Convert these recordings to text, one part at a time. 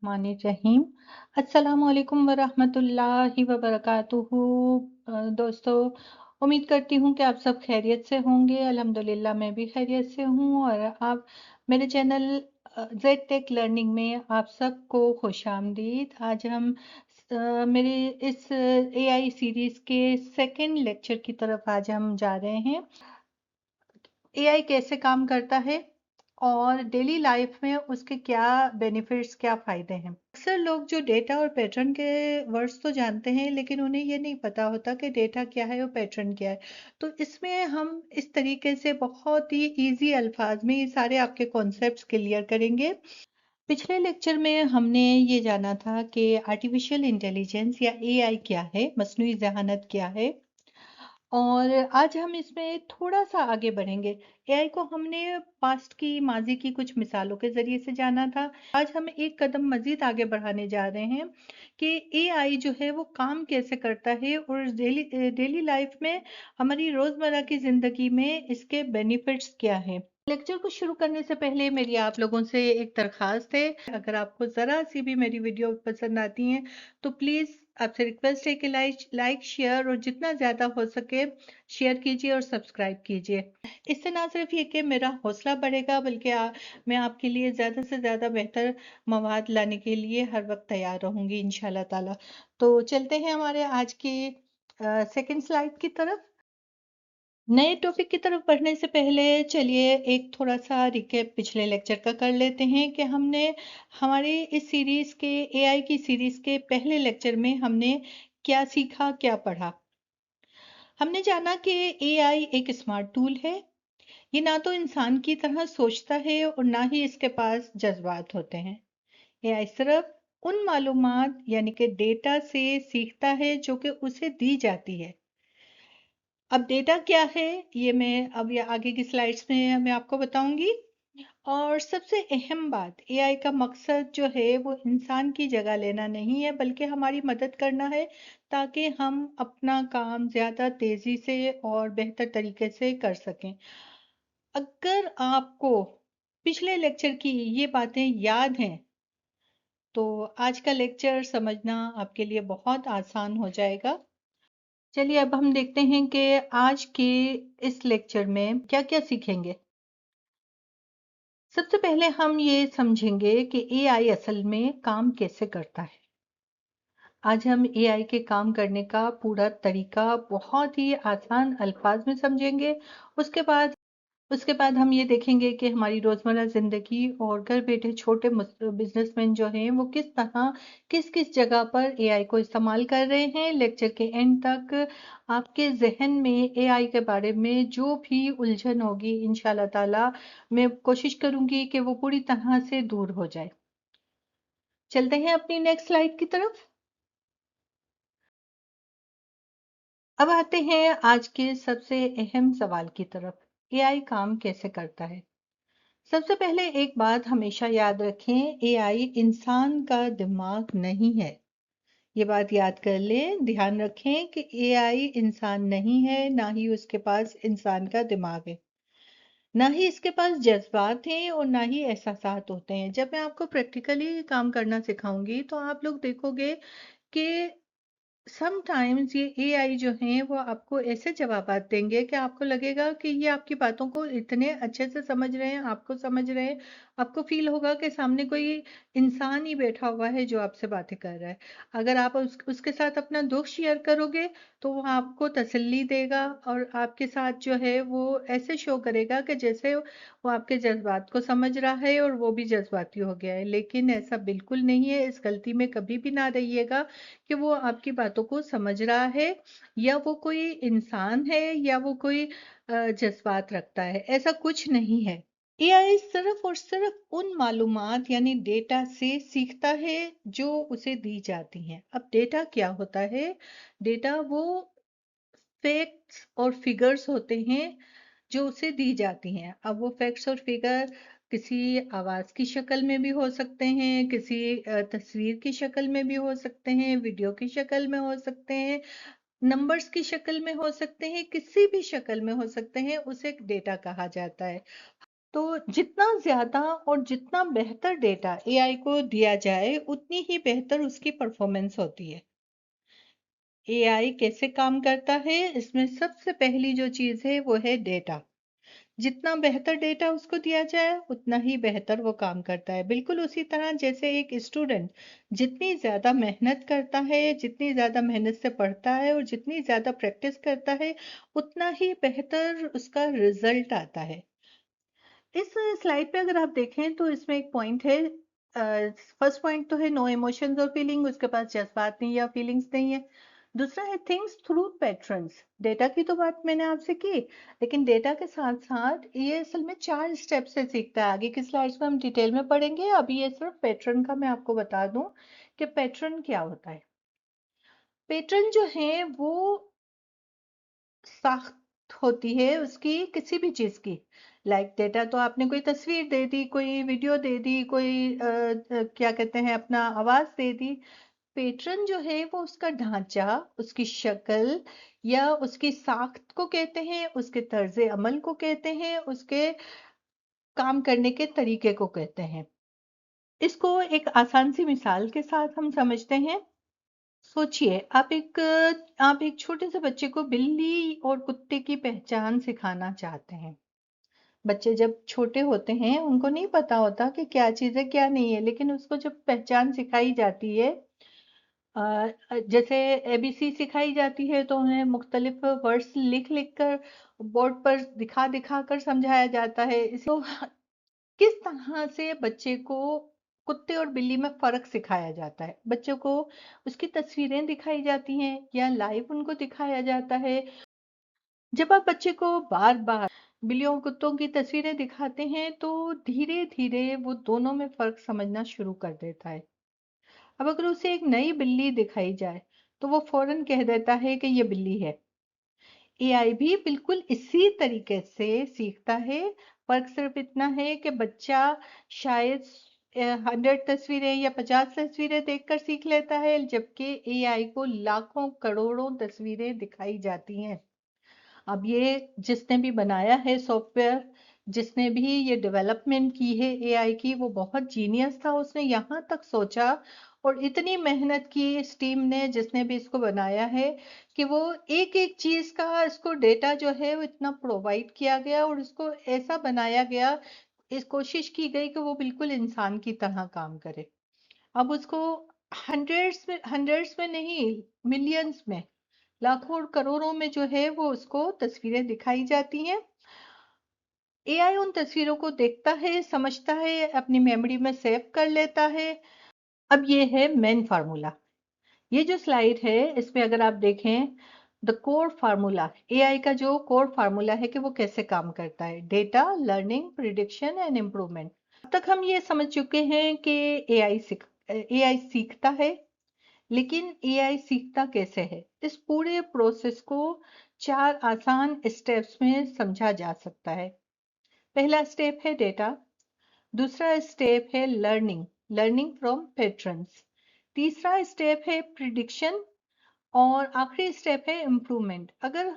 बिस्मिल्लाहिर्रहमानिर्रहीम। अस्सलामु अलैकुम वरहमतुल्लाहि वबरकातुहू। दोस्तों, उम्मीद करती हूँ कि आप सब खैरियत से होंगे। अल्हम्दुलिल्लाह मैं भी खैरियत से हूँ और आप मेरे चैनल जेड टेक लर्निंग में आप सबको खुशामदीद। आज हम मेरे इस एआई सीरीज़ के सेकंड लेक्चर की तरफ आज हम जा रहे हैं। एआई कैसे काम करता है और डेली लाइफ में उसके क्या बेनिफिट्स, क्या फ़ायदे हैं। अक्सर लोग जो डेटा और पैटर्न के वर्ड्स तो जानते हैं, लेकिन उन्हें ये नहीं पता होता कि डेटा क्या है और पैटर्न क्या है। तो इसमें हम इस तरीके से बहुत ही ईज़ी अल्फाज में ये सारे आपके कॉन्सेप्ट्स क्लियर करेंगे। पिछले लेक्चर में हमने ये जाना था कि आर्टिफ़िशियल इंटेलिजेंस या एआई क्या है, मस्नूई ज़हानत क्या है। और आज हम इसमें थोड़ा-सा आगे बढ़ेंगे। एआई को हमने पास्ट की, माज़ी की कुछ मिसालों के ज़रिए से जाना था। आज हम एक कदम मज़ीद आगे बढ़ाने जा रहे हैं कि एआई जो है वो काम कैसे करता है और डेली लाइफ़ में हमारी रोज़मर्रा की ज़िंदगी में इसके बेनिफिट्स क्या हैं। लेक्चर को शुरू करने से पहले मेरी आप लोगों से एक दरख्वास्त है, अगर आपको ज़रा-सी भी मेरी वीडियो पसंद आती हैं, तो प्लीज़ आपसे रिक्वेस्ट है कि लाइक, शेयर और जितना ज़्यादा हो सके शेयर कीजिए और सब्सक्राइब कीजिए। इससे ना सिर्फ ये कि मेरा हौसला बढ़ेगा, बल्कि मैं आपके लिए ज़्यादा से ज़्यादा बेहतर मवाद लाने के लिए हर वक्त तैयार रहूँगी इंशाल्लाह ताला। तो चलते हैं हमारे आज की सेकंड स्लाइड की तरफ। नए टॉपिक की तरफ बढ़ने से पहले चलिए एक थोड़ा-सा रिकैप पिछले लेक्चर का कर लेते हैं कि हमने हमारे इस सीरीज़ के एआई की सीरीज़ के पहले लेक्चर में हमने क्या सीखा, क्या पढ़ा। हमने जाना कि एआई एक स्मार्ट टूल है। ये ना तो इंसान की तरह सोचता है और ना ही इसके पास जज़्बात होते हैं। एआई सिर्फ़ उन मालूमात यानी कि डेटा से सीखता है जो कि उसे दी जाती है। अब डेटा क्या है, ये मैं अब ये आगे की स्लाइड्स में मैं आपको बताऊंगी। और सबसे अहम बात, एआई का मकसद जो है वो इंसान की जगह लेना नहीं है, बल्कि हमारी मदद करना है ताकि हम अपना काम ज़्यादा तेज़ी से और बेहतर तरीके से कर सकें। अगर आपको पिछले लेक्चर की ये बातें याद हैं, तो आज का लेक्चर समझना आपके लिए बहुत आसान हो जाएगा। चलिए अब हम देखते हैं कि आज के इस लेक्चर में क्या-क्या सीखेंगे। सबसे पहले हम ये समझेंगे कि एआई असल में काम कैसे करता है। आज हम एआई के काम करने का पूरा तरीका बहुत ही आसान अल्फाज में समझेंगे। उसके बाद उसके बाद हम ये देखेंगे कि हमारी रोज़मर्रा ज़िंदगी और घर बैठे छोटे बिज़नेसमैन जो हैं वो किस तरह किस-किस जगह पर एआई को इस्तेमाल कर रहे हैं। लेक्चर के एंड तक आपके ज़हन में एआई के बारे में जो भी उलझन होगी इंशाल्लाह ताला मैं कोशिश करूँगी कि वो पूरी तरह से दूर हो जाए। चलते हैं अपनी नेक्स्ट स्लाइड की तरफ। अब आते हैं आज के सबसे अहम सवाल की तरफ। एआई काम कैसे करता है? सबसे पहले एक बात हमेशा याद रखें, एआई इंसान का दिमाग नहीं है। ये बात याद कर लें, ध्यान रखें कि एआई इंसान नहीं है, ना ही उसके पास इंसान का दिमाग है। ना ही इसके पास जज़्बात हैं और ना ही एहसासात होते हैं। जब मैं आपको प्रैक्टिकली काम करना सिखाऊँगी, तो आप लोग देखोगे कि समटाइम्स ये एआई जो हैं वो आपको ऐसे जवाबात देंगे कि आपको लगेगा कि ये आपकी बातों को इतने अच्छे से समझ रहे हैं, आपको समझ रहे हैं, आपको फ़ील होगा कि सामने कोई इंसान ही बैठा हुआ है जो आपसे बातें कर रहा है। अगर आप उसके साथ अपना दुःख शेयर करोगे, तो वो आपको तसल्ली देगा और आपके साथ जो है वो ऐसे शो करेगा कि जैसे वो आपके जज़्बात को समझ रहा है और वो भी जज़्बाती हो गया है। लेकिन ऐसा बिल्कुल नहीं है, इस गलती में कभी भी ना रहिएगा कि वो आपकी बातों को समझ रहा है या वो कोई इंसान है या वो कोई जज़्बात रखता है, ऐसा कुछ नहीं है। एआई सिर्फ़ और सिर्फ़ उन मालूमात यानी डेटा से सीखता है जो उसे दी जाती हैं। अब डेटा क्या होता है? डेटा वो फैक्ट्स और फिगर्स होते हैं जो उसे दी जाती हैं। अब वो फैक्ट्स और फिगर किसी आवाज़ की शक्ल में भी हो सकते हैं, किसी तस्वीर की शक्ल में भी हो सकते हैं, वीडियो की शक्ल में हो सकते हैं, नंबर्स की शक्ल में हो सकते हैं, किसी भी शक्ल में हो सकते हैं, उसे डेटा कहा जाता है। तो जितना ज़्यादा और जितना बेहतर डेटा एआई को दिया जाए, उतनी ही बेहतर उसकी परफॉर्मेंस होती है। एआई कैसे काम करता है? इसमें सबसे पहली जो चीज़ है वो है डेटा। जितना बेहतर डेटा उसको दिया जाए, उतना ही बेहतर वो काम करता है। बिल्कुल उसी तरह जैसे एक स्टूडेंट जितनी ज़्यादा मेहनत करता है, जितनी ज़्यादा मेहनत से पढ़ता है और जितनी ज़्यादा प्रैक्टिस करता है, उतना ही बेहतर उसका रिजल्ट आता है। इस स्लाइड पे अगर आप देखें तो इसमें एक पॉइंट है। फर्स्ट पॉइंट तो है नो इमोशंस और फीलिंग, उसके पास जज्बात नहीं या फीलिंग्स नहीं है। दूसरा है थिंग्स थ्रू पैटर्न्स। डेटा की तो बात मैंने आपसे की, लेकिन डेटा के साथ साथ ये असल में 4 स्टेप से सीखता है। आगे की स्लाइड्स में हम डिटेल में पढ़ेंगे, अभी ये सिर्फ पैटर्न का मैं आपको बता दूं कि पैटर्न क्या होता है। पैटर्न जो है वो साख्त होती है उसकी किसी भी चीज की। लाइक डेटा तो आपने कोई तस्वीर दे दी, कोई वीडियो दे दी, कोई क्या कहते हैं अपना आवाज दे दी। पैटर्न जो है वो उसका ढांचा, उसकी शक्ल या उसकी साख्त को कहते हैं, उसके तर्ज अमल को कहते हैं, उसके काम करने के तरीके को कहते हैं। इसको एक आसान सी मिसाल के साथ हम समझते हैं। सोचिए आप एक छोटे से बच्चे को बिल्ली और कुत्ते की पहचान सिखाना चाहते हैं। बच्चे जब छोटे होते हैं उनको नहीं पता होता कि क्या चीज़ है क्या नहीं है, लेकिन उसको जब पहचान सिखाई जाती है, जैसे एबीसी सिखाई जाती है तो उन्हें मुख्तलिफ वर्ड्स लिख लिख कर बोर्ड पर दिखा दिखा कर समझाया जाता है। इसी तो किस तरह से बच्चे को कुत्ते और बिल्ली में फर्क सिखाया जाता है? बच्चों को उसकी तस्वीरें दिखाई जाती हैं या लाइव उनको दिखाया जाता है। जब आप बच्चे को बार बार बिल्लियों और कुत्तों की तस्वीरें दिखाते हैं तो धीरे धीरे वो दोनों में फर्क समझना शुरू कर देता है। अब अगर उसे एक नई बिल्ली दिखाई जाए तो वो फौरन कह देता है कि ये बिल्ली है। एआई भी बिल्कुल इसी तरीके से सीखता है। फर्क सिर्फ इतना है कि बच्चा शायद 100 तस्वीरें या 50 तस्वीरें देखकर सीख लेता है, जबकि एआई को लाखों करोड़ों तस्वीरें दिखाई जाती हैं। अब ये जिसने भी बनाया है सॉफ्टवेयर, जिसने भी ये डेवलपमेंट की है एआई की, वो बहुत जीनियस था। उसने यहाँ तक सोचा और इतनी मेहनत की इस टीम ने जिसने भी इसको बनाया है कि वो एक एक चीज का इसको डेटा जो है वो इतना प्रोवाइड किया गया और इसको ऐसा बनाया गया, इस कोशिश की गई कि वो बिल्कुल इंसान की तरह काम करे। अब उसको हंड्रेड्स में नहीं, मिलियंस में, लाखों और करोड़ों में जो है वो उसको तस्वीरें दिखाई जाती हैं। एआई उन तस्वीरों को देखता है, समझता है, अपनी मेमोरी में सेव कर लेता है। अब ये है मेन फार्मूला। ये जो स्लाइड है इसमें अगर आप देखें, द कोर फार्मूला, एआई का जो कोर फार्मूला है कि वो कैसे काम करता है, data, learning, prediction and improvement. अब तक हम ये समझ चुके हैं कि एआई सीखता है, लेकिन एआई सीखता कैसे है? इस पूरे प्रोसेस को 4 आसान स्टेप्स में समझा जा सकता है। पहला स्टेप है डेटा, दूसरा स्टेप है लर्निंग, लर्निंग फ्रॉम पैटर्न्स, तीसरा स्टेप है प्रिडिक्शन और आखिरी स्टेप है इम्प्रूवमेंट। अगर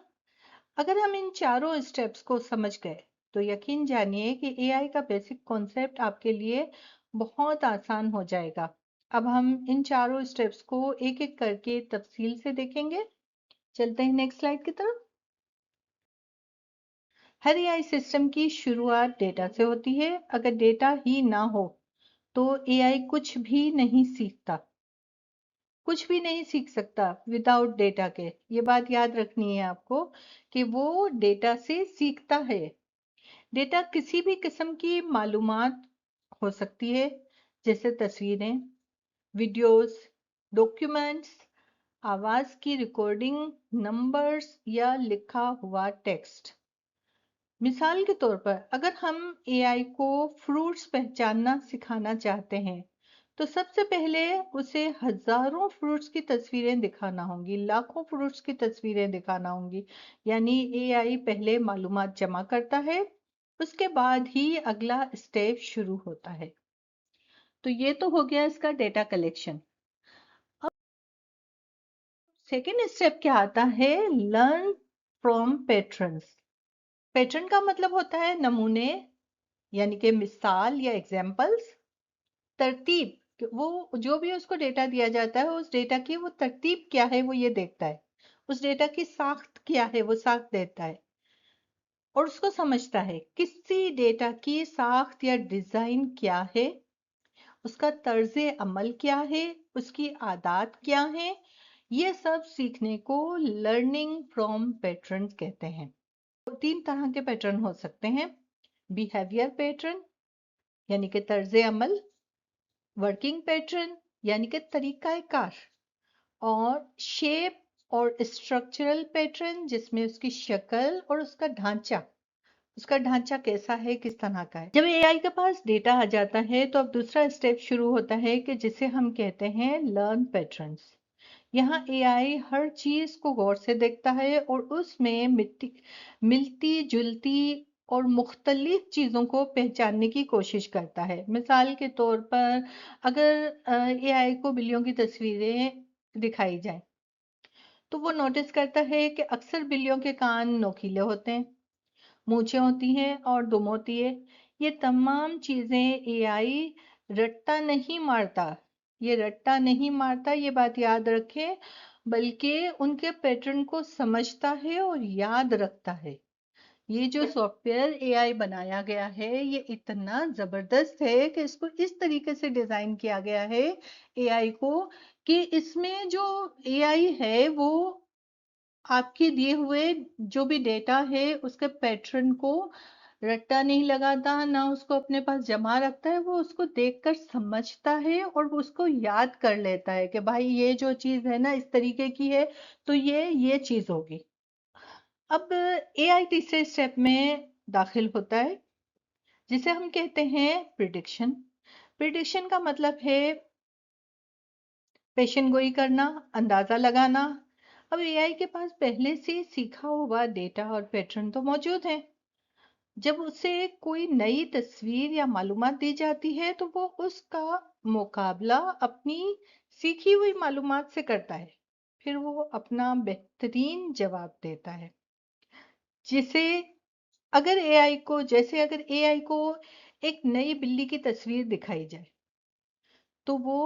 अगर हम इन चारों स्टेप्स को समझ गए तो यकीन जानिए कि एआई का बेसिक कॉन्सेप्ट आपके लिए बहुत आसान हो जाएगा। अब हम इन चारों स्टेप्स को एक एक करके तफसील से देखेंगे। चलते हैं नेक्स्ट स्लाइड की तरफ। हर एआई सिस्टम की शुरुआत डेटा से होती है। अगर डेटा ही ना हो तो एआई कुछ भी नहीं सीखता, कुछ भी नहीं सीख सकता विदाउट डेटा के। ये बात याद रखनी है आपको कि वो डेटा से सीखता है। डेटा किसी भी किस्म की मालूमात हो सकती है, जैसे तस्वीरें, वीडियोस, डॉक्यूमेंट्स, आवाज की रिकॉर्डिंग, नंबर्स या लिखा हुआ टेक्स्ट। मिसाल के तौर पर अगर हम एआई को फ्रूट्स पहचानना सिखाना चाहते हैं तो सबसे पहले उसे हजारों फ्रूट्स की तस्वीरें दिखाना होंगी, लाखों फ्रूट्स की तस्वीरें दिखाना होंगी। यानी एआई पहले मालूमात जमा करता है, उसके बाद ही अगला स्टेप शुरू होता है। तो ये तो हो गया इसका डेटा कलेक्शन। अब सेकेंड स्टेप क्या आता है? Learn from patterns. पैटर्न का मतलब होता है नमूने यानी कि मिसाल या एग्जाम्पल्स। तरतीब, कि वो जो भी उसको डेटा दिया जाता है उस डेटा की वो तरतीब क्या है वो ये देखता है, उस डेटा की साख्त क्या है वो साख्त देता है और उसको समझता है किसी डेटा की साख्त या डिजाइन क्या है, उसका तर्ज अमल क्या है, उसकी आदत क्या है। ये सब सीखने को लर्निंग फ्रॉम पैटर्न कहते हैं। तो तीन तरह के पैटर्न हो सकते हैं। बिहेवियर पैटर्न यानी कि तर्ज अमल, वर्किंग पैटर्न यानी कि तरीका कार, और शेप और स्ट्रक्चरल पैटर्न जिसमें उसकी शक्ल और उसका ढांचा कैसा है, किस तरह का है। जब एआई के पास डेटा आ जाता है तो अब दूसरा स्टेप शुरू होता है कि जिसे हम कहते हैं लर्न पैटर्न्स। यहाँ एआई हर चीज को गौर से देखता है और उसमें मिलती जुलती और मुख्तलिफ चीजों को पहचानने की कोशिश करता है। मिसाल के तौर पर अगर एआई को बिल्लियों की तस्वीरें दिखाई जाए तो वो नोटिस करता है कि अक्सर बिल्लियों के कान नोकीले होते हैं, मूछें होती हैं और दुम होती है। ये तमाम चीजें एआई रट्टा नहीं मारता, ये बात याद रखें, बल्कि उनके पैटर्न को समझता है और याद रखता है। ये जो सॉफ्टवेयर एआई बनाया गया है ये इतना जबरदस्त है कि इसको इस तरीके से डिजाइन किया गया है एआई को, कि इसमें जो एआई है वो आपके दिए हुए जो भी डेटा है उसके पैटर्न को रट्टा नहीं लगाता, ना उसको अपने पास जमा रखता है, वो उसको देखकर समझता है और वो उसको याद कर लेता है कि भाई ये जो चीज है ना इस तरीके की है तो ये चीज होगी। अब एआई तीसरे स्टेप में दाखिल होता है जिसे हम कहते हैं प्रिडिक्शन। प्रिडिक्शन का मतलब है पेशन गोई करना, अंदाजा लगाना। अब एआई के पास पहले से सीखा हुआ डेटा और पैटर्न तो मौजूद है। जब उसे कोई नई तस्वीर या मालूमात दी जाती है तो वो उसका मुकाबला अपनी सीखी हुई मालूमात से करता है, फिर वो अपना बेहतरीन जवाब देता है। जिसे अगर एआई को एक नई बिल्ली की तस्वीर दिखाई जाए तो वो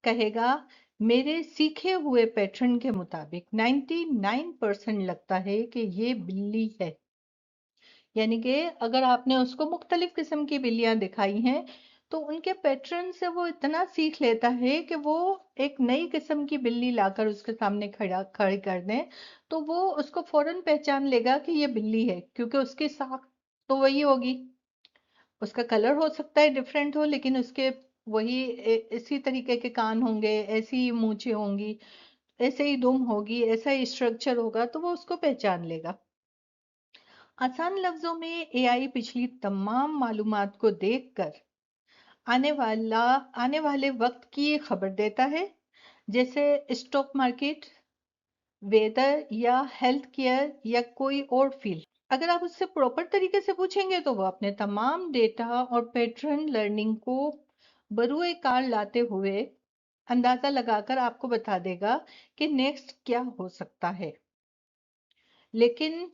कहेगा मेरे सीखे हुए पैटर्न के मुताबिक 99% लगता है कि ये बिल्ली है। यानी कि अगर आपने उसको मुख्तलिफ किस्म की बिल्लियां दिखाई हैं तो उनके पैटर्न से वो इतना सीख लेता है कि वो एक नई किस्म की बिल्ली लाकर उसके सामने खड़ी कर दें तो वो उसको फौरन पहचान लेगा कि ये बिल्ली है, क्योंकि उसकी साख तो वही होगी। उसका कलर हो सकता है डिफरेंट हो लेकिन उसके वही इसी तरीके के कान होंगे, ऐसी ही मूछें होंगी, ऐसे ही दुम होगी, ऐसा ही स्ट्रक्चर होगा तो वो उसको पहचान लेगा। आसान लफ्जों में एआई पिछली तमाम मालूमात को देखकर आने वाले वक्त की खबर देता है, जैसे स्टॉक मार्केट, वेदर या हेल्थ केयर या कोई और फील्ड। अगर आप उससे प्रॉपर तरीके से पूछेंगे तो वो अपने तमाम डेटा और पैटर्न लर्निंग को बरूए कार लाते हुए अंदाजा लगाकर आपको बता देगा कि नेक्स्ट क्या हो सकता है। लेकिन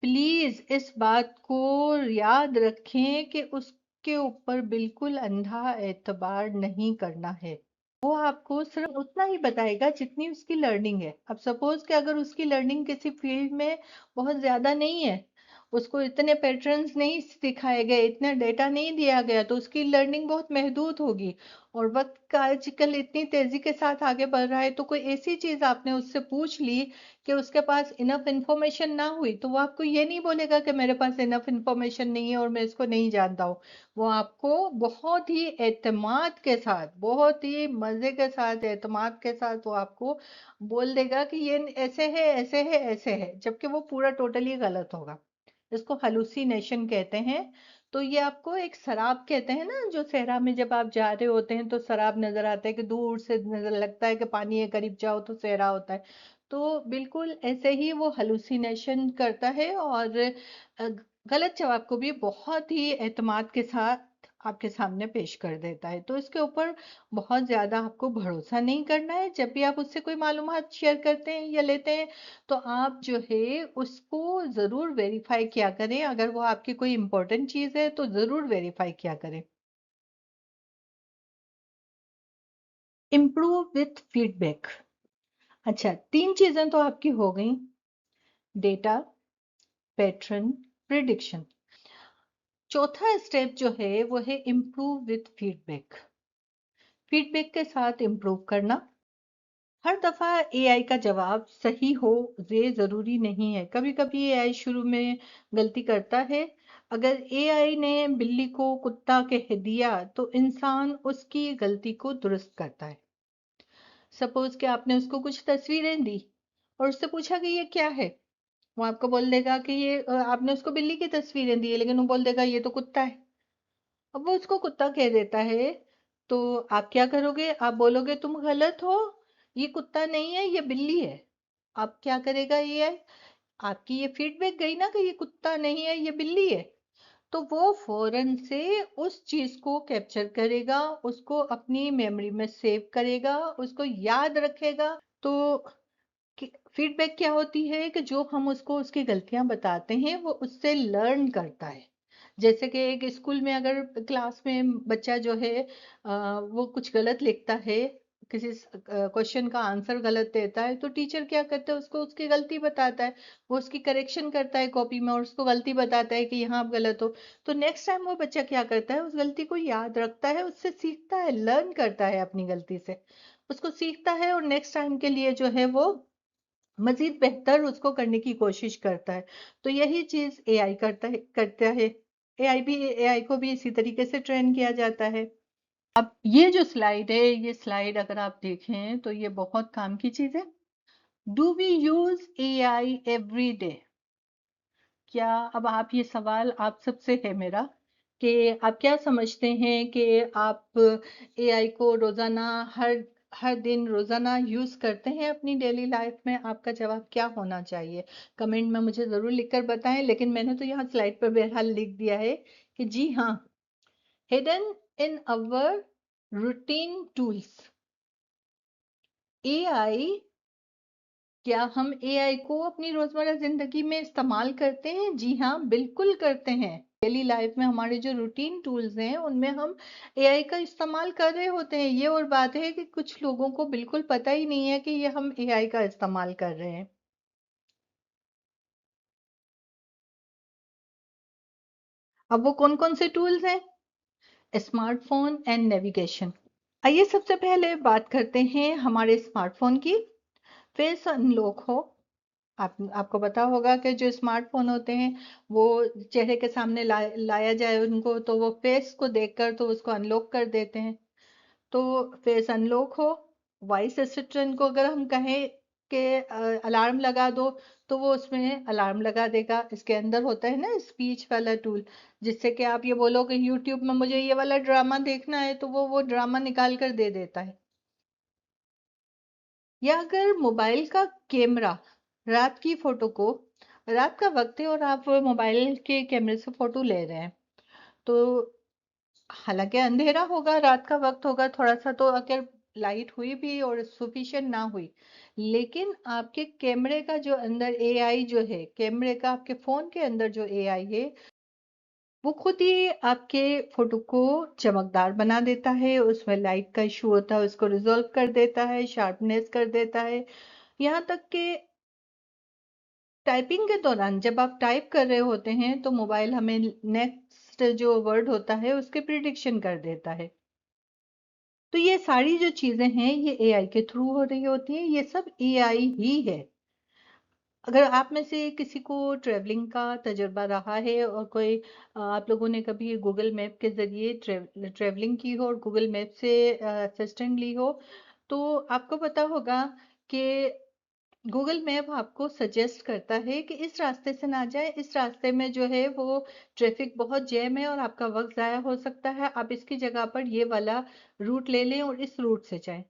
प्लीज इस बात को याद रखें कि उसके ऊपर बिल्कुल अंधा एतबार नहीं करना है। वो आपको सिर्फ उतना ही बताएगा जितनी उसकी लर्निंग है। अब सपोज कि अगर उसकी लर्निंग किसी फील्ड में बहुत ज्यादा नहीं है, उसको इतने पैटर्न्स नहीं सिखाए गए, इतना डेटा नहीं दिया गया तो उसकी लर्निंग बहुत महदूद होगी। और वक्त का आजकल इतनी तेजी के साथ आगे बढ़ रहा है तो कोई ऐसी चीज आपने उससे पूछ ली कि उसके पास इनफ इंफॉर्मेशन ना हुई तो वो आपको ये नहीं बोलेगा कि मेरे पास इनफ इंफॉर्मेशन नहीं है और मैं इसको नहीं जानता हूँ। वो आपको बहुत ही एतमाद के साथ, बहुत ही मजे के साथ, एतमाद के साथ वो आपको बोल देगा कि ये ऐसे है ऐसे है ऐसे है, जबकि वो पूरा टोटली गलत होगा। इसको हेलुसिनेशन कहते हैं। तो ये आपको एक सराब कहते हैं ना, जो सहरा में जब आप जा रहे होते हैं तो सराब नजर आता है कि दूर से नजर लगता है कि पानी है, करीब जाओ तो सहरा होता है। तो बिल्कुल ऐसे ही वो हेलुसिनेशन करता है और गलत जवाब को भी बहुत ही एतमाद के साथ आपके सामने पेश कर देता है। तो इसके ऊपर बहुत ज़्यादा आपको भरोसा नहीं करना है। जब भी आप उससे कोई मालूमात शेयर करते हैं या लेते हैं, तो आप जो है उसको ज़रूर वेरीफ़ाई किया करें। अगर वो आपकी कोई इम्पोर्टेंट चीज़ है, तो ज़रूर वेरीफ़ाई किया करें। Improve with feedback. अच्छा, 3 चीज़ें तो आपकी हो गई, डेटा, पैटर्न, प्रिडिक्शन। चौथा स्टेप जो है वो है इम्प्रूव विथ फीडबैक। फीडबैक के साथ इम्प्रूव करना। हर दफा एआई का जवाब सही हो ये जरूरी नहीं है। कभी कभी एआई शुरू में गलती करता है। अगर एआई ने बिल्ली को कुत्ता कह दिया तो इंसान उसकी गलती को दुरुस्त करता है। सपोज कि आपने उसको कुछ तस्वीरें दी और उससे पूछा कि ये क्या है, वो आपको बोल देगा कि ये आपने उसको बिल्ली की तस्वीरें दी है, लेकिन वो बोल देगा ये तो कुत्ता है। अब वो उसको कुत्ता कह देता है, तो आप क्या करोगे? आप बोलोगे तुम गलत हो, ये कुत्ता नहीं है, ये बिल्ली है। अब क्या करेगा ये? आपकी ये फीडबैक गई ना कि ये कुत्ता नहीं है, ये बिल्ली है। तो वो फौरन से उस चीज को कैप्चर करेगा, उसको अपनी मेमोरी में सेव करेगा, उसको याद रखेगा। तो फीडबैक क्या होती है कि जो हम उसको उसकी गलतियां बताते हैं वो उससे लर्न करता है। जैसे कि एक स्कूल में अगर क्लास में बच्चा जो है वो कुछ गलत लिखता है, किसी क्वेश्चन का आंसर गलत देता है, तो टीचर क्या करता है, उसको उसकी गलती बताता है। वो उसकी करेक्शन करता है कॉपी में और उसको गलती बताता है कि यहाँ आप गलत हो। तो नेक्स्ट टाइम वो बच्चा क्या करता है, उस गलती को याद रखता है, उससे सीखता है, लर्न करता है अपनी गलती से। उसको सीखता है और नेक्स्ट टाइम के लिए जो है वो मजीद बेहतर उसको करने की कोशिश करता है। तो यही चीज एआई करता है। एआई को भी इसी तरीके से ट्रेन किया जाता है। अब ये जो स्लाइड है, ये स्लाइड अगर आप देखें तो ये बहुत काम की चीज है। Do we use AI every day? क्या, अब आप, ये सवाल आप सबसे है मेरा, कि आप क्या समझते हैं कि आप एआई को रोजाना, हर हर दिन रोजाना यूज करते हैं अपनी डेली लाइफ में? आपका जवाब क्या होना चाहिए? कमेंट में मुझे जरूर लिखकर बताएं। लेकिन मैंने तो यहाँ स्लाइड पर बहरहाल लिख दिया है कि जी हाँ, hidden in our routine tools. AI, क्या हम एआई को अपनी रोजमर्रा जिंदगी में इस्तेमाल करते हैं? जी हाँ, बिल्कुल करते हैं। डेली लाइफ में हमारे जो रूटीन टूल्स हैं उनमें हम एआई का इस्तेमाल कर रहे होते हैं। ये और बात है कि कुछ लोगों को बिल्कुल पता ही नहीं है कि ये हम एआई का इस्तेमाल कर रहे हैं। अब वो कौन कौन से टूल्स हैं? Smartphone and navigation. आइए सबसे पहले बात करते हैं हमारे स्मार्टफोन की। फेस अनलॉक हो, आपको पता होगा कि जो स्मार्टफोन होते हैं वो चेहरे के सामने लाया जाए उनको, तो वो फेस को देखकर तो उसको अनलॉक कर देते हैं। तो फेस अनलॉक हो। वॉइस असिस्टेंट को अगर हम कहें कि अलार्म लगा दो, तो वो उसमें अलार्म लगा देगा। इसके अंदर होता है ना स्पीच वाला टूल, जिससे कि आप ये बोलो कि यूट्यूब में मुझे ये वाला ड्रामा देखना है, तो वो ड्रामा निकाल कर दे देता है। या अगर मोबाइल का कैमरा, रात की फोटो को, रात का वक्त है और आप मोबाइल के कैमरे से फोटो ले रहे हैं, तो हालांकि अंधेरा होगा, रात का वक्त होगा थोड़ा सा, तो अगर लाइट हुई भी और सुफिशिएंट ना हुई, लेकिन आपके कैमरे का जो अंदर एआई जो है, कैमरे का आपके फोन के अंदर जो एआई है, वो खुद ही आपके फोटो को चमकदार बना देता है। उसमें लाइट का इशू होता है, उसको रिजॉल्व कर देता है, शार्पनेस कर देता है। यहाँ तक कि टाइपिंग के दौरान जब आप टाइप कर रहे होते हैं तो मोबाइल हमें नेक्स्ट जो वर्ड होता है उसके प्रिडिक्शन कर देता है। तो ये सारी जो चीजें हैं ये एआई के थ्रू हो रही होती हैं, ये सब एआई ही है। अगर आप में से किसी को ट्रेवलिंग का तजुर्बा रहा है और कोई आप लोगों ने कभी गूगल मैप के जरिए ट्रेवलिंग की हो और गूगल मैप से असिस्टेंट ली हो, तो आपको पता होगा कि गूगल मैप आपको सजेस्ट करता है कि इस रास्ते से ना जाए, इस रास्ते में जो है वो ट्रैफिक बहुत जैम है और आपका वक्त जाया हो सकता है, आप इसकी जगह पर ये वाला रूट ले लें और इस रूट से जाएं।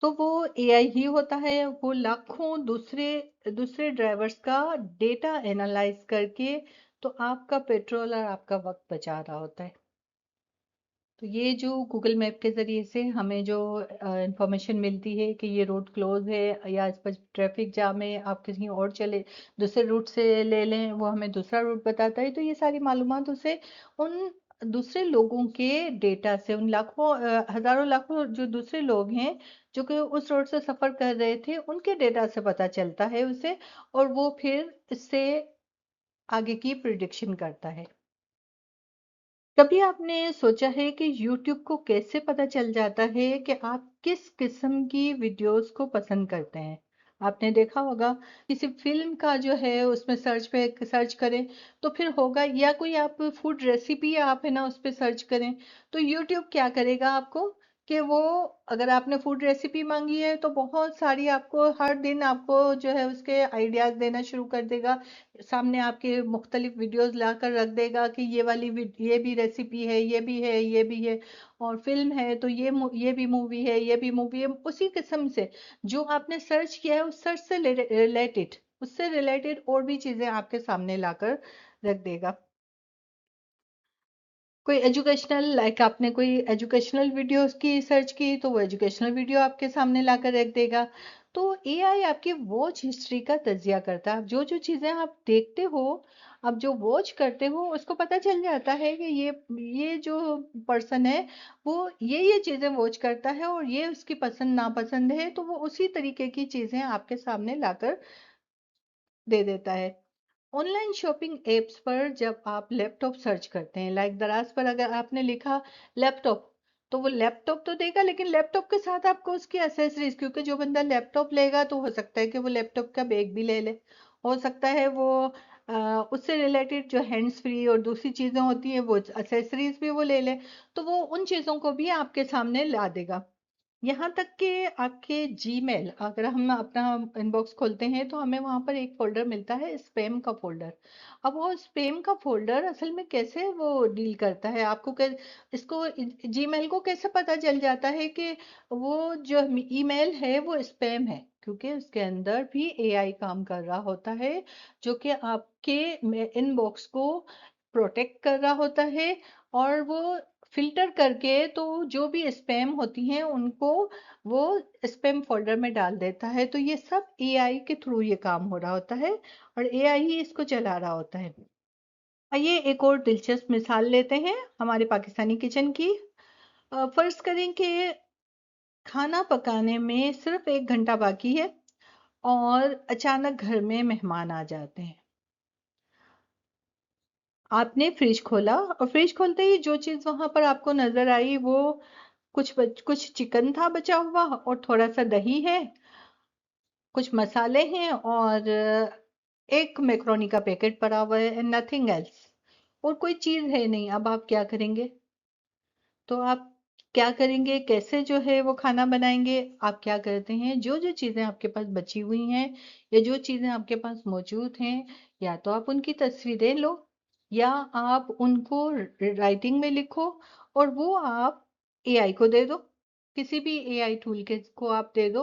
तो वो एआई ही होता है, वो लाखों दूसरे दूसरे ड्राइवर्स का डेटा एनालाइज करके तो आपका पेट्रोल और आपका वक्त बचा रहा होता है। तो ये जो गूगल मैप के ज़रिए से हमें जो इंफॉर्मेशन मिलती है कि ये रोड क्लोज है या इस पर ट्रैफिक जाम है, आप कहीं और चले दूसरे रूट से ले लें, वो हमें दूसरा रूट बताता है। तो ये सारी मालूमात उसे उन दूसरे लोगों के डेटा से, उन लाखों हजारों लाखों जो दूसरे लोग हैं जो कि उस रोड से सफ़र कर रहे थे, उनके डेटा से पता चलता है उसे, और वो फिर इससे आगे की प्रिडिक्शन करता है। कभी आपने सोचा है कि YouTube को कैसे पता चल जाता है कि आप किस किस्म की वीडियोस को पसंद करते हैं? आपने देखा होगा किसी फिल्म का जो है उसमें सर्च पे सर्च करें तो फिर होगा, या कोई आप फूड रेसिपी आप है ना उस पे सर्च करें तो YouTube क्या करेगा आपको कि वो, अगर आपने फूड रेसिपी मांगी है तो बहुत सारी आपको हर दिन आपको जो है उसके आइडियाज देना शुरू कर देगा। सामने आपके मुख्तलिफ वीडियोस लाकर रख देगा कि ये वाली ये भी रेसिपी है, ये भी है, ये भी है, और फिल्म है तो ये भी मूवी है, ये भी मूवी है, उसी किस्म से जो आपने सर्च किया है उस सर्च से रिलेटेड, उससे रिलेटेड और भी चीजें आपके सामने लाकर रख देगा। कोई एजुकेशनल, लाइक आपने कोई एजुकेशनल वीडियोस की सर्च की तो वो एजुकेशनल वीडियो आपके सामने लाकर रख देगा। तो एआई आपकी वॉच हिस्ट्री का तज्जिया करता है, जो जो चीज़ें आप देखते हो, आप जो वॉच करते हो, उसको पता चल जाता है कि ये जो पर्सन है वो ये चीज़ें वॉच करता है और ये उसकी पसंद नापसंद है, तो वो उसी तरीके की चीज़ें आपके सामने लाकर दे देता है। ऑनलाइन शॉपिंग एप्स पर जब आप लैपटॉप सर्च करते हैं, लाइक दराज पर अगर आपने लिखा लैपटॉप, तो वो लैपटॉप तो देगा, लेकिन लैपटॉप के साथ आपको उसकी एसेसरीज, क्योंकि जो बंदा लैपटॉप लेगा तो हो सकता है कि वो लैपटॉप का बैग भी ले ले, हो सकता है वो उससे रिलेटेड जो हैंड्स फ्री और दूसरी चीज़ें होती हैं वो एसेसरीज भी वो ले ले, तो वो उन चीज़ों को भी आपके सामने ला देगा। यहाँ तक कि आपके जीमेल, अगर हम अपना इनबॉक्स खोलते हैं तो हमें वहाँ पर एक फ़ोल्डर मिलता है स्पैम का फ़ोल्डर। अब वो स्पैम का फ़ोल्डर असल में कैसे वो डील करता है, आपको इसको जीमेल को कैसे पता चल जाता है कि वो जो ईमेल है वो स्पैम है, क्योंकि उसके अंदर भी एआई काम कर रहा होता है जो कि आपके इनबॉक्स को प्रोटेक्ट कर रहा होता है, और वो फिल्टर करके तो जो भी स्पैम होती हैं उनको वो स्पैम फोल्डर में डाल देता है। तो ये सब एआई के थ्रू ये काम हो रहा होता है और एआई ही इसको चला रहा होता है। आइए एक और दिलचस्प मिसाल लेते हैं हमारे पाकिस्तानी किचन की। फर्ज करें कि खाना पकाने में सिर्फ 1 घंटा बाकी है और अचानक घर में मेहमान आ जाते हैं। आपने फ्रिज खोला और फ्रिज खोलते ही जो चीज वहां पर आपको नजर आई वो कुछ चिकन था बचा हुआ, और थोड़ा सा दही है, कुछ मसाले हैं, और एक मैक्रोनी का पैकेट पड़ा हुआ है, एंड नथिंग एल्स, और कोई चीज है नहीं। अब आप क्या करेंगे? तो आप क्या करेंगे, कैसे जो है वो खाना बनाएंगे? आप क्या करते हैं, जो जो चीजें आपके पास बची हुई हैं या जो चीजें आपके पास मौजूद हैं, या तो आप उनकी तस्वीरें लो या आप उनको राइटिंग में लिखो और वो आप एआई को दे दो, किसी भी एआई टूल के को आप दे दो,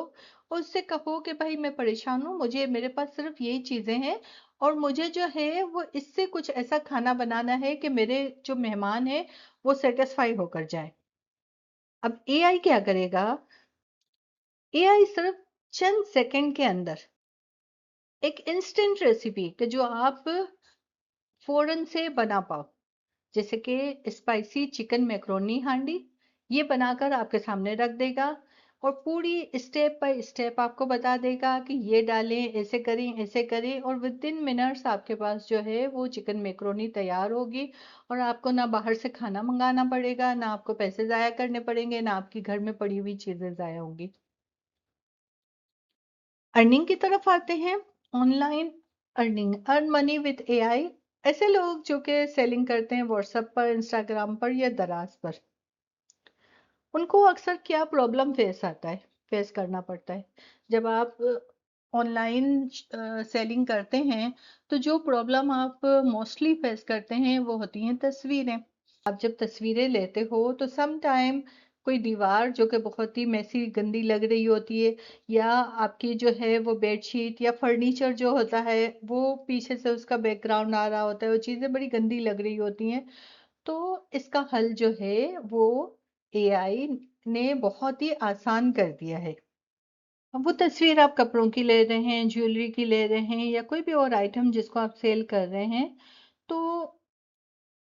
और उससे कहो कि भाई मैं परेशान हूँ, मुझे मेरे पास सिर्फ यही चीजें हैं और मुझे जो है वो इससे कुछ ऐसा खाना बनाना है कि मेरे जो मेहमान हैं वो सेटिस्फाई होकर जाए। अब एआई क्या करेगा? एआई सिर्फ चंद सेकंड के अंदर एक इंस्टेंट रेसिपी कि जो आप फौरन से बना पाओ, जैसे कि स्पाइसी चिकन मैक्रोनी हांडी, ये बनाकर आपके सामने रख देगा और पूरी स्टेप बाय स्टेप आपको बता देगा कि ये डालें, ऐसे करें, और विद इन मिनट्स आपके पास जो है वो चिकन मैक्रोनी तैयार होगी, और आपको ना बाहर से खाना मंगाना पड़ेगा, ना आपको पैसे जाया करने पड़ेंगे, ना आपकी घर में पड़ी हुई चीजें जाया होंगी। अर्निंग की तरफ आते हैं। Online earning, earn money with AI. ऐसे लोग जो कि सेलिंग करते हैं व्हाट्सएप पर, इंस्टाग्राम पर या दराज पर, उनको अक्सर क्या प्रॉब्लम फेस करना पड़ता है जब आप ऑनलाइन सेलिंग करते हैं। तो जो प्रॉब्लम आप मोस्टली फेस करते हैं वो होती हैं तस्वीरें। आप जब तस्वीरें लेते हो तो सम टाइम कोई दीवार जो कि बहुत ही मैसी गंदी लग रही होती है, या आपकी जो है वो बेडशीट या फर्नीचर जो होता है वो पीछे से उसका बैकग्राउंड आ रहा होता है, वो चीज़ें बड़ी गंदी लग रही होती हैं, तो इसका हल जो है वो एआई ने बहुत ही आसान कर दिया है। अब वो तस्वीर आप कपड़ों की ले रहे हैं, ज्वेलरी की ले रहे हैं या कोई भी और आइटम जिसको आप सेल कर रहे हैं, तो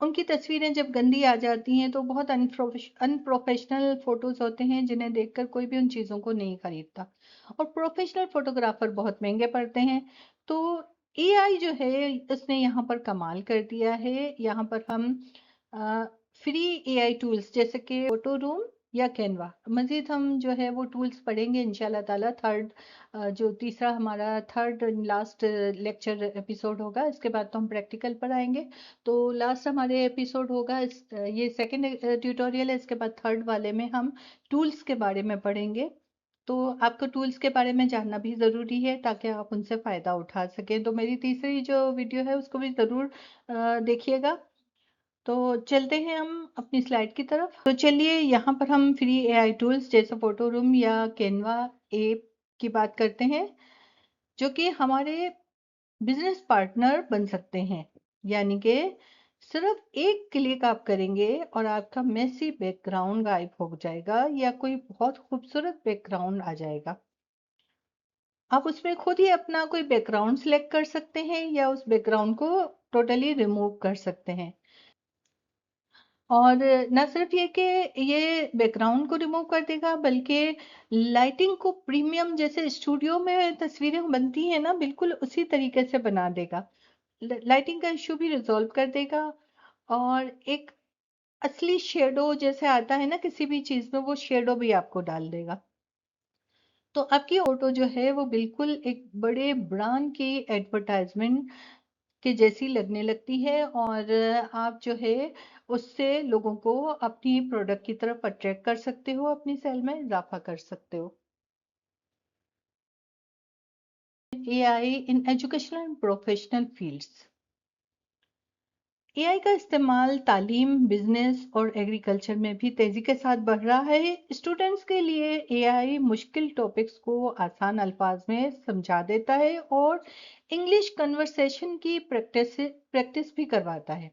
उनकी तस्वीरें जब गंदी आ जाती हैं तो बहुत अनप्रोफेशनल फोटोज होते हैं जिन्हें देखकर कोई भी उन चीज़ों को नहीं खरीदता। और प्रोफेशनल फोटोग्राफर बहुत महंगे पड़ते हैं। तो एआई जो है उसने यहाँ पर कमाल कर दिया है। यहाँ पर हम फ्री एआई टूल्स जैसे कि फोटो रूम या कैनवा, मजीद हम जो है वो टूल्स पढ़ेंगे इंशाल्लाह ताला। जो तीसरा हमारा थर्ड लास्ट लेक्चर एपिसोड होगा, इसके बाद तो हम प्रैक्टिकल पर आएंगे। तो लास्ट हमारे एपिसोड होगा ये सेकंड ट्यूटोरियल है, इसके बाद थर्ड वाले में हम टूल्स के बारे में पढ़ेंगे। तो आपको टूल्स के बारे में जानना भी ज़रूरी है ताकि आप उनसे फ़ायदा उठा सकें। तो मेरी तीसरी जो वीडियो है उसको भी ज़रूर देखिएगा। तो चलते हैं हम अपनी स्लाइड की तरफ। तो चलिए यहाँ पर हम फ्री एआई टूल्स जैसे फोटो रूम या कैनवा ऐप की बात करते हैं, जो कि हमारे बिजनेस पार्टनर बन सकते हैं। यानी कि सिर्फ एक क्लिक आप करेंगे और आपका मेसी बैकग्राउंड गायब हो जाएगा या कोई बहुत खूबसूरत बैकग्राउंड आ जाएगा। आप उसमें खुद ही अपना कोई बैकग्राउंड सिलेक्ट कर सकते हैं या उस बैकग्राउंड को टोटली रिमूव कर सकते हैं। और ना सिर्फ ये कि ये बैकग्राउंड को रिमूव कर देगा, बल्कि लाइटिंग को प्रीमियम जैसे स्टूडियो में तस्वीरें बनती हैं ना, बिल्कुल उसी तरीके से बना देगा। लाइटिंग का इश्यू भी रिजॉल्व कर देगा। और एक असली शेडो जैसे आता है ना किसी भी चीज में, वो शेडो भी आपको डाल देगा। तो आपकी फोटो जो है वो बिल्कुल एक बड़े ब्रांड की एडवर्टाइजमेंट के जैसी लगने लगती है। और आप जो है उससे लोगों को अपनी प्रोडक्ट की तरफ अट्रैक्ट कर सकते हो, अपनी सेल में इजाफा कर सकते हो। AI in educational and professional fields. AI का इस्तेमाल तालीम, बिजनेस और एग्रीकल्चर में भी तेजी के साथ बढ़ रहा है। स्टूडेंट्स के लिए एआई मुश्किल टॉपिक्स को आसान अल्फाज में समझा देता है और इंग्लिश कन्वर्सेशन की प्रैक्टिस प्रैक्टिस भी करवाता है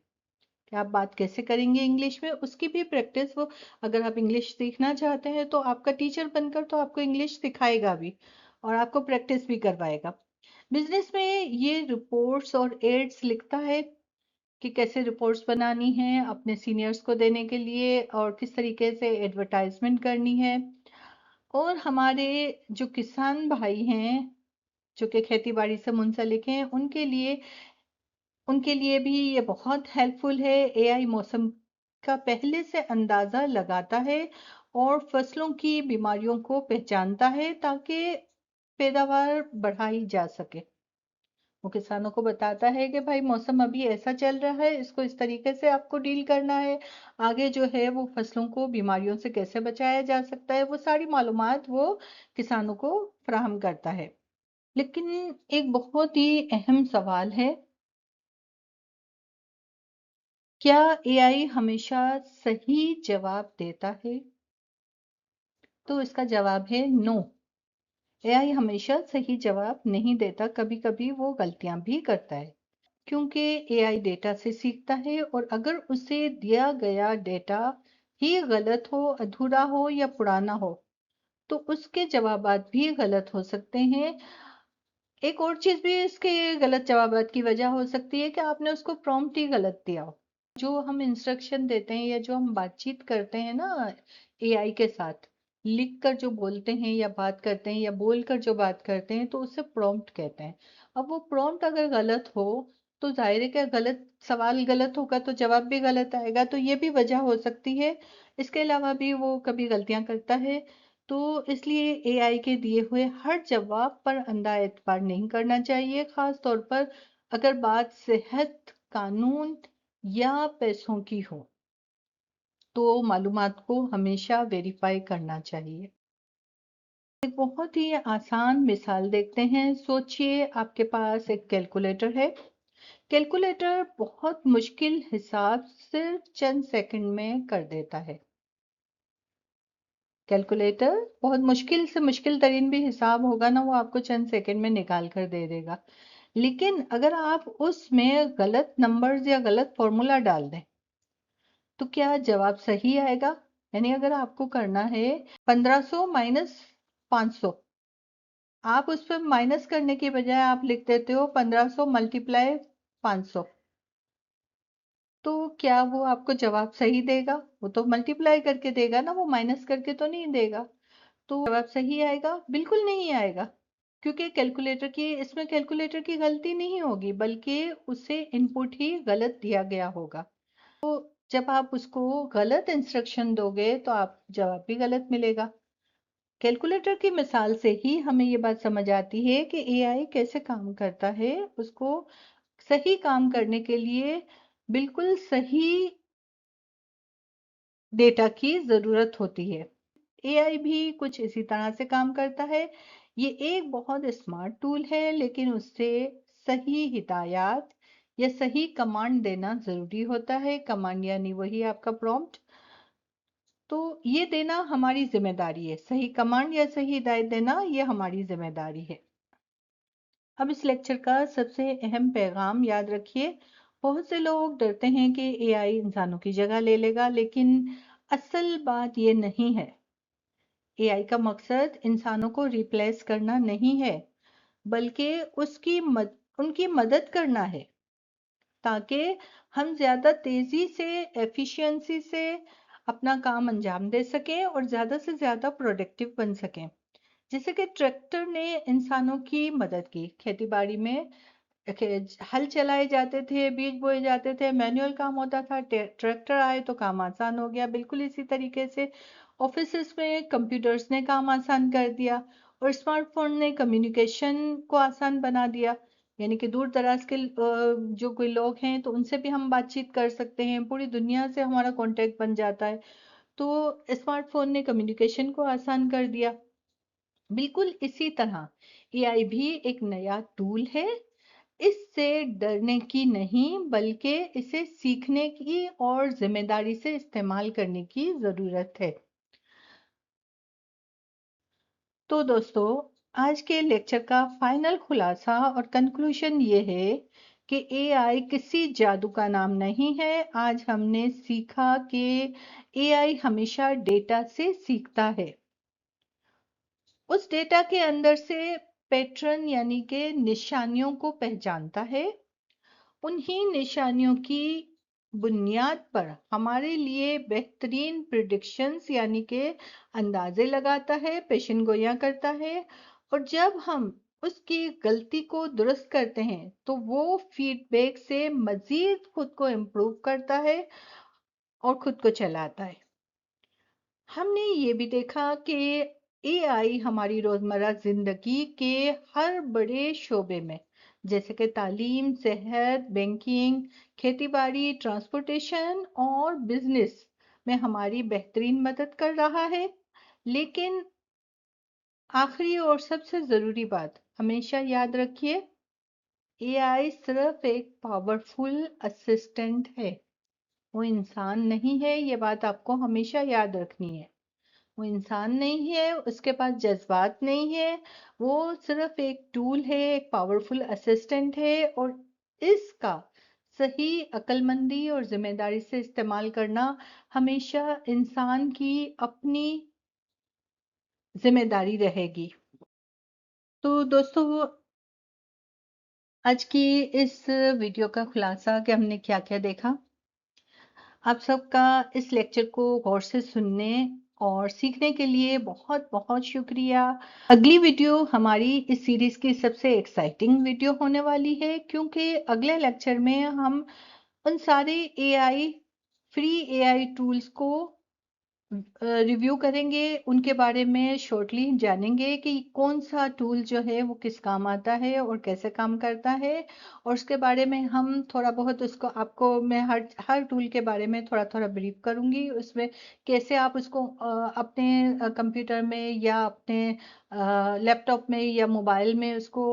कि आप बात कैसे करेंगे इंग्लिश में, उसकी भी प्रैक्टिस वो। अगर आप इंग्लिश सीखना चाहते हैं तो आपका टीचर बनकर तो आपको इंग्लिश सिखाएगा भी और आपको प्रैक्टिस भी करवाएगा। बिजनेस में ये रिपोर्ट्स और एड्स लिखता है कि कैसे रिपोर्ट्स बनानी है अपने सीनियर्स को देने के लिए और किस तरीके से एडवर्टाइजमेंट करनी है। और हमारे जो किसान भाई हैं जो कि खेती बाड़ी से मुंसलिक हैं, उनके लिए भी ये बहुत हेल्पफुल है। एआई मौसम का पहले से अंदाजा लगाता है और फसलों की बीमारियों को पहचानता है ताकि पैदावार बढ़ाई जा सके। वो किसानों को बताता है कि भाई मौसम अभी ऐसा चल रहा है, इसको इस तरीके से आपको डील करना है। आगे जो है वो फसलों को बीमारियों से कैसे बचाया जा सकता है, वो सारी मालूमात वो किसानों को फराहम करता है। लेकिन एक बहुत ही अहम सवाल है, क्या एआई हमेशा सही जवाब देता है? तो इसका जवाब है नो। एआई हमेशा सही जवाब नहीं देता, कभी-कभी वो गलतियां भी करता है। क्योंकि एआई डेटा से सीखता है और अगर उसे दिया गया डेटा ही गलत हो, अधूरा हो या पुराना हो, तो उसके जवाबात भी गलत हो सकते हैं। एक और चीज भी इसके गलत जवाबात की वजह हो सकती है कि आपने उसको प्रॉम्प्ट ही गलत दिया हो। जो हम इंस्ट्रक्शन देते हैं या जो हम बातचीत करते हैं ना एआई के साथ, लिख कर जो बोलते हैं या बात करते हैं या बोलकर जो बात करते हैं, तो उसे प्रॉम्प्ट कहते हैं। अब वो प्रॉम्प्ट अगर गलत हो तो जाहिर है कि गलत सवाल गलत होगा तो जवाब भी गलत आएगा। तो ये भी वजह हो सकती है। इसके अलावा भी वो कभी गलतियां करता है। तो इसलिए एआई के दिए हुए हर जवाब पर अंधा एतबार नहीं करना चाहिए, खास तौर पर अगर बात सेहत, कानून या पैसों की हो, तो मालूमात को हमेशा वेरीफाई करना चाहिए। एक बहुत ही आसान मिसाल देखते हैं। सोचिए आपके पास एक कैलकुलेटर है। कैलकुलेटर बहुत मुश्किल हिसाब सिर्फ चंद सेकंड में कर देता है। कैलकुलेटर बहुत मुश्किल से मुश्किल तरीन भी हिसाब होगा ना, वो आपको चंद सेकंड में निकाल कर दे देगा। लेकिन अगर आप उसमें गलत नंबर्स या गलत फॉर्मूला डाल दें, तो क्या जवाब सही आएगा? यानी अगर आपको करना है 1500 माइनस 500, आप उस पर माइनस करने की बजाय आप लिख देते हो 1500 मल्टीप्लाई 500, तो क्या वो आपको जवाब सही देगा? वो तो मल्टीप्लाई करके देगा ना, वो माइनस करके तो नहीं देगा। तो जवाब सही आएगा? बिल्कुल नहीं आएगा, क्योंकि इसमें कैलकुलेटर की गलती नहीं होगी, बल्कि उसे इनपुट ही गलत दिया गया होगा। तो जब आप उसको गलत इंस्ट्रक्शन दोगे तो आप जवाब भी गलत मिलेगा। कैलकुलेटर की मिसाल से ही हमें ये बात समझ आती है कि एआई कैसे काम करता है। उसको सही काम करने के लिए बिल्कुल सही डेटा की जरूरत होती है। एआई भी कुछ इसी तरह से काम करता है। ये एक बहुत स्मार्ट टूल है, लेकिन उससे सही हिदायत या सही कमांड देना जरूरी होता है। कमांड यानी वही आपका प्रॉम्प्ट, तो ये देना हमारी जिम्मेदारी है। सही कमांड या सही हिदायत देना ये हमारी जिम्मेदारी है। अब इस लेक्चर का सबसे अहम पैगाम याद रखिए। बहुत से लोग डरते हैं कि एआई इंसानों की जगह ले लेगा, लेकिन असल बात ये नहीं है। एआई का मकसद इंसानों को रिप्लेस करना नहीं है, बल्कि उनकी मदद करना है, ताकि हम ज्यादा तेजी से, एफिशिएंसी से अपना काम अंजाम दे सकें और ज्यादा से ज्यादा प्रोडक्टिव बन सकें। जैसे कि ट्रैक्टर ने इंसानों की मदद की खेती बाड़ी में। हल चलाए जाते थे, बीज बोए जाते थे, मैनुअल काम होता था। ट्रैक्टर आए तो काम आसान हो गया। बिल्कुल इसी तरीके से ऑफिसेस में कंप्यूटर्स ने काम आसान कर दिया, और स्मार्टफोन ने कम्युनिकेशन को आसान बना दिया। यानी कि दूर दराज के जो कोई लोग हैं तो उनसे भी हम बातचीत कर सकते हैं, पूरी दुनिया से हमारा कांटेक्ट बन जाता है। तो स्मार्टफोन ने कम्युनिकेशन को आसान कर दिया। बिल्कुल इसी तरह एआई भी एक नया टूल है। इससे डरने की नहीं, बल्कि इसे सीखने की और जिम्मेदारी से इस्तेमाल करने की जरूरत है। तो दोस्तों, आज के लेक्चर का फाइनल खुलासा और कंक्लूजन ये है कि एआई किसी जादू का नाम नहीं है। आज हमने सीखा कि एआई हमेशा डेटा से सीखता है। उस डेटा के अंदर से पैटर्न यानी कि निशानियों को पहचानता है। उन्हीं निशानियों की बुनियाद पर हमारे लिए बेहतरीन प्रिडिक्शंस यानी कि अंदाजे लगाता है, पेशन गोइयां करता है। और जब हम उसकी गलती को दुरुस्त करते हैं तो वो फीडबैक से मजीद खुद को इम्प्रूव करता है और खुद को चलाता है। हमने ये भी देखा कि एआई हमारी रोजमर्रा जिंदगी के हर बड़े शोबे में, जैसे कि तालीम, सेहत, बैंकिंग, खेतीबाड़ी, ट्रांसपोर्टेशन और बिजनेस में हमारी बेहतरीन मदद कर रहा है। लेकिन आखिरी और सबसे जरूरी बात हमेशा याद रखिए, एआई सिर्फ एक पावरफुल असिस्टेंट है, वो इंसान नहीं है। ये बात आपको हमेशा याद रखनी है। वो इंसान नहीं है, उसके पास जज्बात नहीं है। वो सिर्फ एक टूल है, एक पावरफुल असिस्टेंट है, और इसका सही अक्लमंदी और जिम्मेदारी से इस्तेमाल करना हमेशा इंसान की अपनी जिम्मेदारी रहेगी। तो दोस्तों, आज की इस वीडियो का खुलासा कि हमने क्या क्या देखा। आप सबका इस लेक्चर को गौर से सुनने और सीखने के लिए बहुत बहुत शुक्रिया। अगली वीडियो हमारी इस सीरीज की सबसे एक्साइटिंग वीडियो होने वाली है, क्योंकि अगले लेक्चर में हम उन सारे एआई, फ्री एआई टूल्स को रिव्यू करेंगे। उनके बारे में शॉर्टली जानेंगे कि कौन सा टूल जो है वो किस काम आता है और कैसे काम करता है। और उसके बारे में हम थोड़ा बहुत उसको आपको मैं हर हर टूल के बारे में थोड़ा थोड़ा ब्रीफ करूंगी। उसमें कैसे आप उसको अपने कंप्यूटर में या अपने लैपटॉप में या मोबाइल में उसको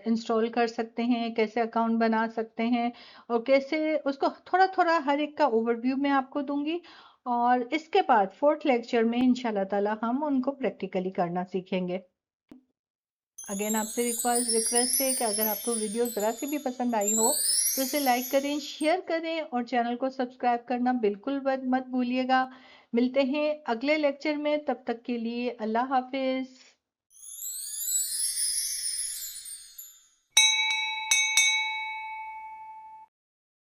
इंस्टॉल कर सकते हैं, कैसे अकाउंट बना सकते हैं, और कैसे उसको थोड़ा थोड़ा हर एक का ओवरव्यू मैं आपको दूंगी। और इसके बाद फोर्थ लेक्चर में इंशाल्लाह ताला हम उनको प्रैक्टिकली करना सीखेंगे। अगेन आपसे रिक्वेस्ट है कि अगर आपको वीडियो ज़रा सी भी पसंद आई हो तो इसे लाइक करें, शेयर करें और चैनल को सब्सक्राइब करना बिल्कुल मत भूलिएगा। मिलते हैं अगले लेक्चर में, तब तक के लिए अल्लाह हाफ़िज़।